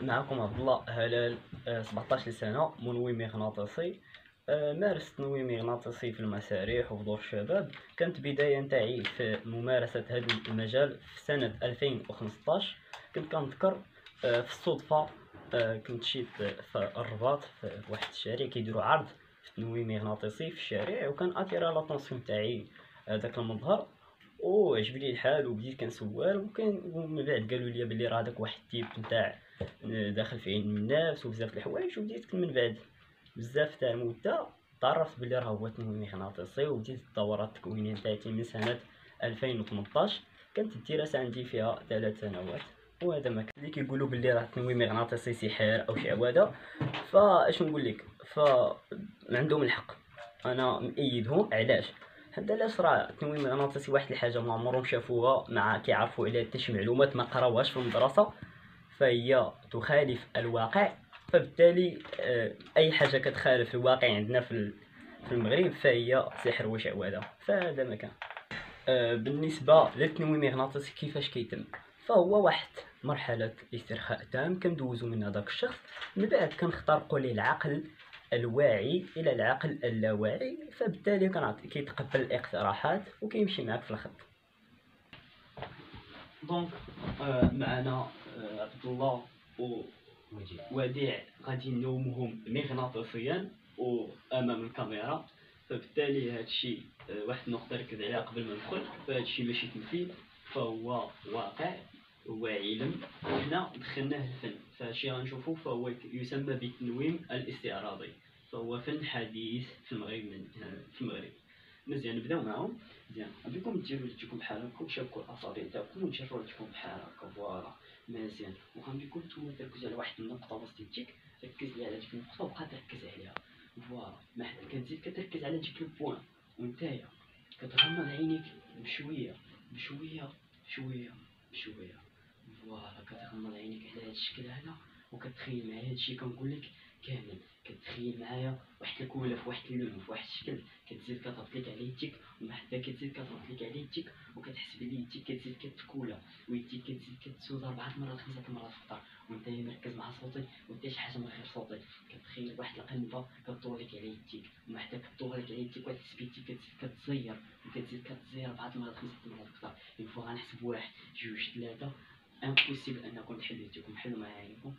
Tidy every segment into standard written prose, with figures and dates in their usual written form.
معكم عبد الله هلال، 17 سنة، منوي مغناطيسي. مارست تنويم مغناطيسي في المسارح وفي دور الشباب. كانت بداية نتاعي في ممارسة هذا المجال في سنة 2015. كنت كنذكر في الصدفة كنت مشيت في الرباط في واحد الشارع كيديروا عرض في التنويم المغناطيسي في الشارع، وكان اتيرا لاتونسيون تاعي داك المظهر وعجبني الحال وبديت كنسوال. ومن بعد قالوا لي بلي راه داك واحد التيب نتاع داخل في علم النفس وبزاف د الحوايج. وبديت من بعد بزاف تاع المده تعرفت بلي راه هو التنويم المغناطيسي، وبديت الدورات التكوينيه نتاعتي من سنه 2018. كانت الدراسه عندي فيها 3 سنوات. وهذا ما كان اللي كيقولوا بلي راه التنويم المغناطيسي سحر او شعوذه، فاش نقول لك عندهم الحق. انا مأيدهم. علاش؟ حتى علاش راه التنويم المغناطيسي واحد الحاجه ما عمرهم شافوها، مع كيعرفوا عليها حتى شي معلومات ما قراوهاش في المدرسه، فهي تخالف الواقع. فبالتالي اي حاجه كتخالف الواقع عندنا في المغرب فهي سحر وشعوذه. فهذا ما كان. بالنسبه للتنويم المغناطيسي كيفاش كيتم، فهو واحد مرحله استرخاء تام كندوزو من هذاك الشخص. من بعد كنخترقوا ليه العقل الواعي الى العقل اللاواعي، فبالتالي كيتقبل الاقتراحات وكيمشي معك في الخط. دونك معنا عبد الله ووديع غادي نومهم مغناطيسيا وامام الكاميرا. فبالتالي هادشي واحد النقطه نركز عليها قبل ما ندخل. فهادشي ماشي تمثيل، فهو واقع، هو علم حنا دخلناه الفن. فهادشي غنشوفو فهو يسمى بالتنويم الاستعراضي، فهو فن حديث في المغرب. مزيان نبداو معاهم. مزيان بكم ديروا يديكم بحال هكا وتشابكوا الاصابع تاعكم وتجروا يديكم بحال هكا. فوالا مزيان. وغنبيكم نتوما تركزوا على واحد النقطه بسيطه ديك، ركز لي على ديك النقطه وبقى تركز عليها. فوالا ما حتى كتزيد كتركز على ديك البوان، ونتايا كتغمض عينيك بشويه بشويه بشويه بشويه. فوالا كتغمض عينيك على هذا الشكل هذا وكتخيل معايا هادشي كنقول لك كامل. كتخيل معايا واحد الكوله في واحد اللون في واحد الشكل، كتزيد كتهبط لك على يديك، ومن حتى كتزيد كتهبط لك على يديك وكتحس بلي يديك كتزيد كتكولا، ويديك كتزيد كتسود 4 مرات 5 مرات في الدار. وانت مركز مع صوتي وانت شي حاجه من غير صوتي. كتخيل واحد القنبه كطول لك على يديك، ومن حتى كطول لك على يديك وتحس بيديك كتزيد كتزير وكتزيد كتزير 4 مرات 5 مرات في الدار. ينفع غنحسب 1 2 3. امبوسيبل انكم تحلوا يديكم. حلوا معايا عينيكم.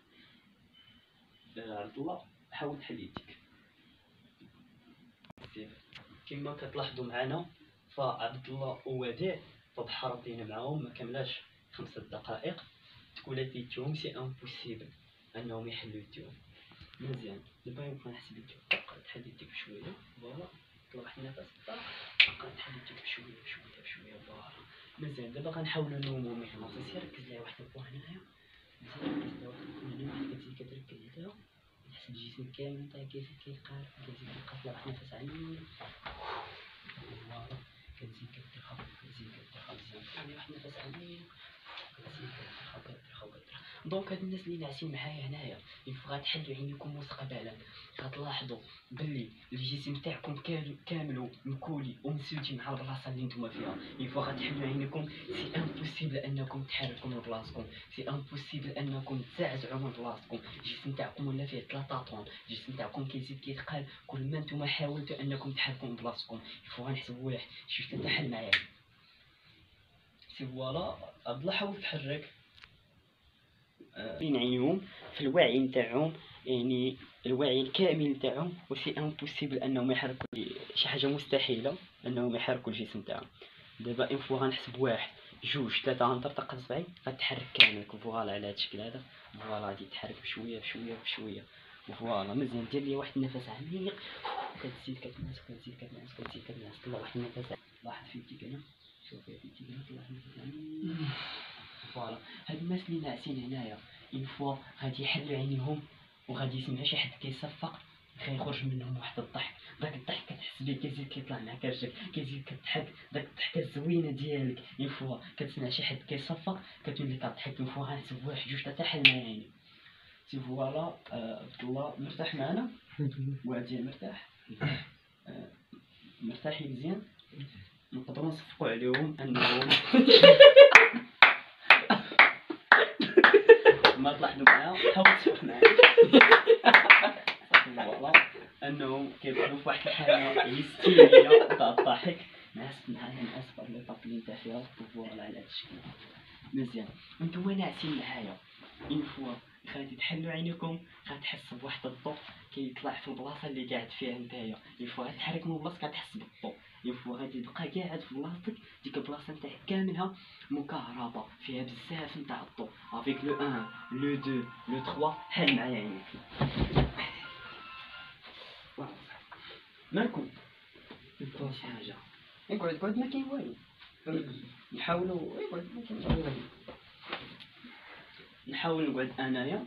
عبد الله حاول تحل يديك. كما كتلاحظوا معنا فعبد الله ووديع تضحرتين معاهم ما كملاش 5 دقائق تكولات يديهم. سي امبوسيبل انهم يحلوا يديهم. مزيان دابا يمكن نحسب يديك. تحل يديك بشويه. فوالا طلع واحد النفس. تحل يديك بشويه بشويه بشويه. فوالا مزيان. دابا غنحاولوا نومو مغناطيسي. ركز لي واحد البوان هنايا. مزيان ركز لي واحد البوان هنا. كتزيد كتركز عليها تحس الجسم كامل نتاعك كيزيد كيقارب. كتزيد كتقفل واحد النفس عميق. فوالا كتزيد كترخى كتزيد كترخى. مزيان خلي واحد النفس عميق. كتزيد كترخى كترخى كترخى. دونك هاد الناس اللي ناعسين معايا هنايا ينفع غتحلوا عينيكم مستقبلا. غتلاحظوا بلي الجسم تاعكم كامل مكولي ومسودي مع البلاصه اللي نتوما فيها. ينفع غتحلوا عينيكم. سي امبوسيبل انكم تحركوا من بلاصتكم. سي امبوسيبل انكم تزعزعوا من بلاصتكم. الجسم تاعكم ولا فيه 3 طون. الجسم تاعكم كيزيد كيتقال كل ما نتوما حاولتوا انكم تحركوا من بلاصتكم. ينفع غنحسب 1 2 3. حل معايا. سي فوالا عبد الله حاول تحرك. عينيهم في الوعي نتاعهم، يعني الوعي الكامل نتاعهم. وسي امبوسيبل انهم يحركوا شي حاجه مستحيله انهم يحركوا الجسم تاعهم. دابا ان فوا غنحسب 1 2 3 غنطرطق اصبعي غتحرك كامل. فوالا على هذا الشكل هذا. فوالا غادي تحرك بشويه بشويه بشويه. فوالا مزيان. دير لي واحد النفس عميق. كتزيد كتنعس كتزيد كتنعس كتزيد كتنعس. طلع واحد النفس. لاحظ في يديك هنا. شوف في يديك هنا. طلع نفس عميق. فوالا هاد الناس اللي ناعسين هنايا فوا غادي يحلوا عينيهم وغادي يسمعوا شي حد كيصفق. غيخرج منهم واحد الضحك. داك الضحك كتحس بيه كيزيد كيطلع معاك رجلك. كيزيد كتضحك داك الضحكه الزوينه ديالك. فوا كتسمع شي حد كيصفق كتولي كتضحك. فوا غنحسب 1 2 3. حل معايا عيني. سي فوالا عبد الله مرتاح معنا. وادي مرتاح. مرتاحين مزيان. نقدروا نصفقوا عليهم انهم كما تلاحظوا معايا حاول تشوف معايا فوالا انهم كيدخلوا في واحد الحاله هيستيريه تاع الضحك. ناس ناس لي طابلين تاع فيها فوالا على هذا الشكل مزيان. نتوما ناعسين معايا اون فوا غادي تحلوا عينيكم غتحس بواحد الضوء كيطلع في البلاصه اللي قاعد فيها نتايا. اون فوا غتحرك من بلاصتك غتحس بالضوء. اون فوا غادي تبقى قاعد في بلاصتك ديك البلاصه نتاعك كاملها مكهربه فيها بزاف نتاع الضوء. افيك لو 1 لو 2 لو 3 حل معايا عينيك. مالكم نبقاو شي حاجه اقعد ما كاين والو. نحاولوا اقعد ما كاين والو. نحاول نقعد انايا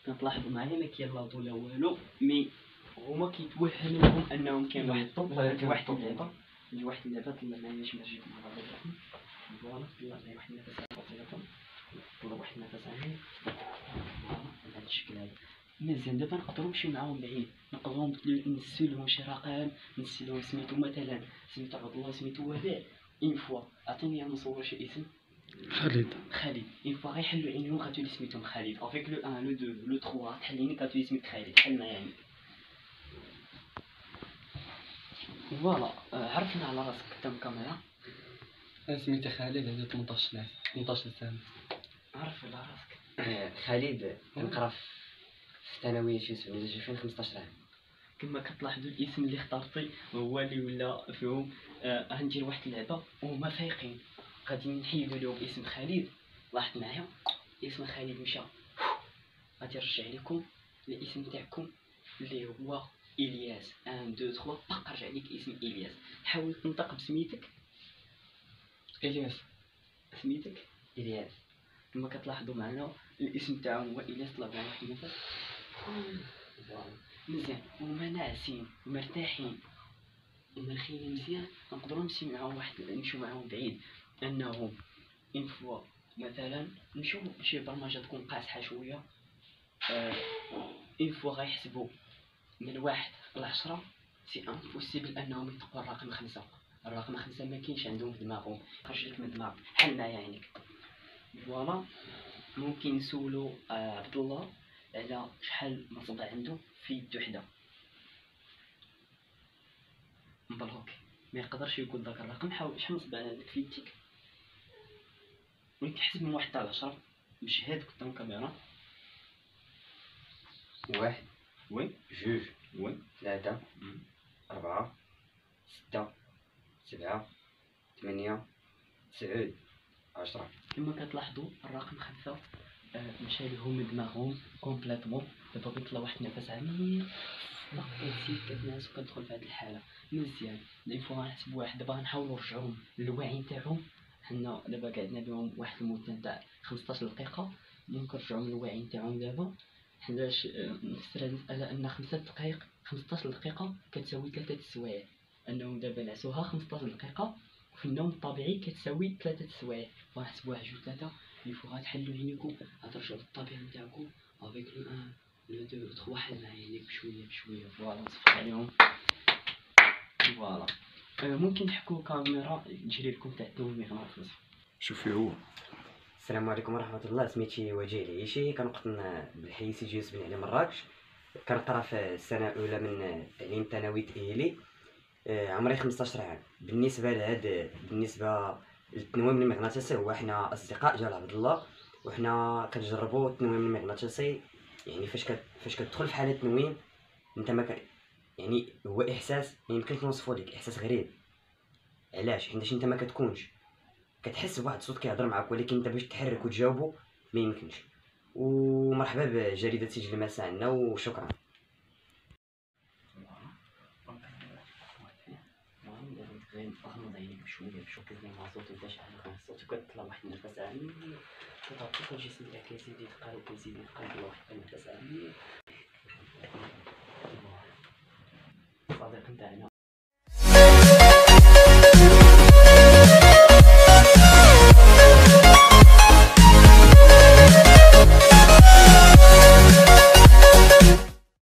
كتلاحظوا معايا ما كاين لا ضو لا والو مي هما كيتوهم لهم انهم كاين واحد الضو واحد اللعبه اللي واحد اللعبه طلع معايا باش نرجيكم على بعضكم. فوالا طلع معايا واحد النفس بسيطه طلع واحد النفس عميق فوالا بهذا الشكل هذا مزيان. دابا نقدروا نمشيو معاهم بعيد نقدروا نسيو لهم شي رقم نسيو لهم سميتو مثلا سميتو عبد الله سميتو وباء. اون فوا عطيني نصور شي اسم خالد. اون فوا غيحلوا عينيهم غتولي سميتهم خالد. افيك لو 1 لو 2 لو 3 تحليني كتولي سميت خالد. حل معايا يعني فوالا. عرفنا على راسك قدام الكاميرا. سميتي خالد عندي 18 سنه. عرف على راسك. خالد كنقرا في الثانويه شي 2015 عام. كما كتلاحظوا الاسم اللي اخترتي هو اللي ولا فيهم. غندير واحد اللعبه وهما فايقين غادي نحيدوا لهم اسم خالد. لاحظ معايا اسم خالد مشى غادي نرجع لكم الاسم تاعكم اللي هو الياس. 1 2 3 باقا رجع لك اسم الياس. حاول تنطق بسميتك. الياس سميتك الياس. كما كتلاحظوا معنا الاسم تاعهم هو الياس. طلع معنا واحد النفس مزيان. هما ناعسين ومرتاحين ومرخيين مزيان. نقدروا نمشيو معاهم بعيد انهم اون فوا مثلا نمشيو شي برمجه تكون قاصحه شويه. اون فوا غيحسبوا من 1 ل 10 سي امبوسيبل انهم يتقوا الرقم 5. الرقم 5 ما كاينش عندهم في دماغهم خرج لك من دماغك. حل معايا عينيك فوالا. ممكن نسولو عبد الله على شحال مصبع عنده في يد وحده مبروك ما يقدرش يقول داك الرقم. حاول شحال مصبع عندك في يديك وين تحسب من 1 حتى 10 مشهد قدام الكاميرا. 1 وين 2 وين 3 4 6 7 8 9 10. كما كتلاحظوا الرقم 5 مشى لهم من دماغهم كومبليتوم. دابا بغيت واحد النفس عميق نسيت كتنعس وكتدخل في هذه الحاله مزيان. لي فوا غنحسب واحد دابا غنحاولوا نرجعوهم للوعي نتاعهم. حنا دابا قعدنا بهم واحد المده تاع 15 دقيقه ممكن نرجعوهم للوعي نتاعهم دابا. حناش نفسر هذه المساله ان 5 دقائق 15 دقيقه كتساوي 3 السوايع. انهم دابا نعسوها 15 دقيقه في النوم الطبيعي كتساوي 3 السوايع. فنحسبوا 1 2 3 اللي فوق غتحلوا عينيكم غترجعوا للطبيعه نتاعكم. افيك لو 1 لو 2 لو 3 حل معايا عينيك بشويه بشويه. فوالا نصفق عليهم فوالا. ممكن تحكوا الكاميرا تجري لكم تاع التنويم مغناطيسي. شوفي هو. السلام عليكم ورحمه الله. سميتي وجيه العيشي كنقطن بالحي سي جي اس بن علي مراكش. كنقرا في السنه الاولى من التعليم الثانوي التاهيلي. عمري 15 عام. بالنسبه للتنويم المغناطيسي هو حنا اصدقاء ديال عبد الله وحنا كنجربوا التنويم المغناطيسي. يعني فاش كتدخل في حاله تنويم انت ما يعني هو احساس ما يمكنش نوصفو لك. احساس غريب. علاش؟ حيت انت ما كتكونش كتحس بواحد الصوت كيهضر معاك ولكن انت باش تحرك وتجاوبو ما يمكنش. ومرحبا بجريده سجل المساء عندنا وشكرا. غمض عينيك بشويه بشوف كيف ما صوت ولا شحال من صوت كتطلع واحد النفس عميق كتعطيك الجسم ديالك يزيد يتقلب يزيد يتقلب واحد النفس عميق. الصديق نتاعنا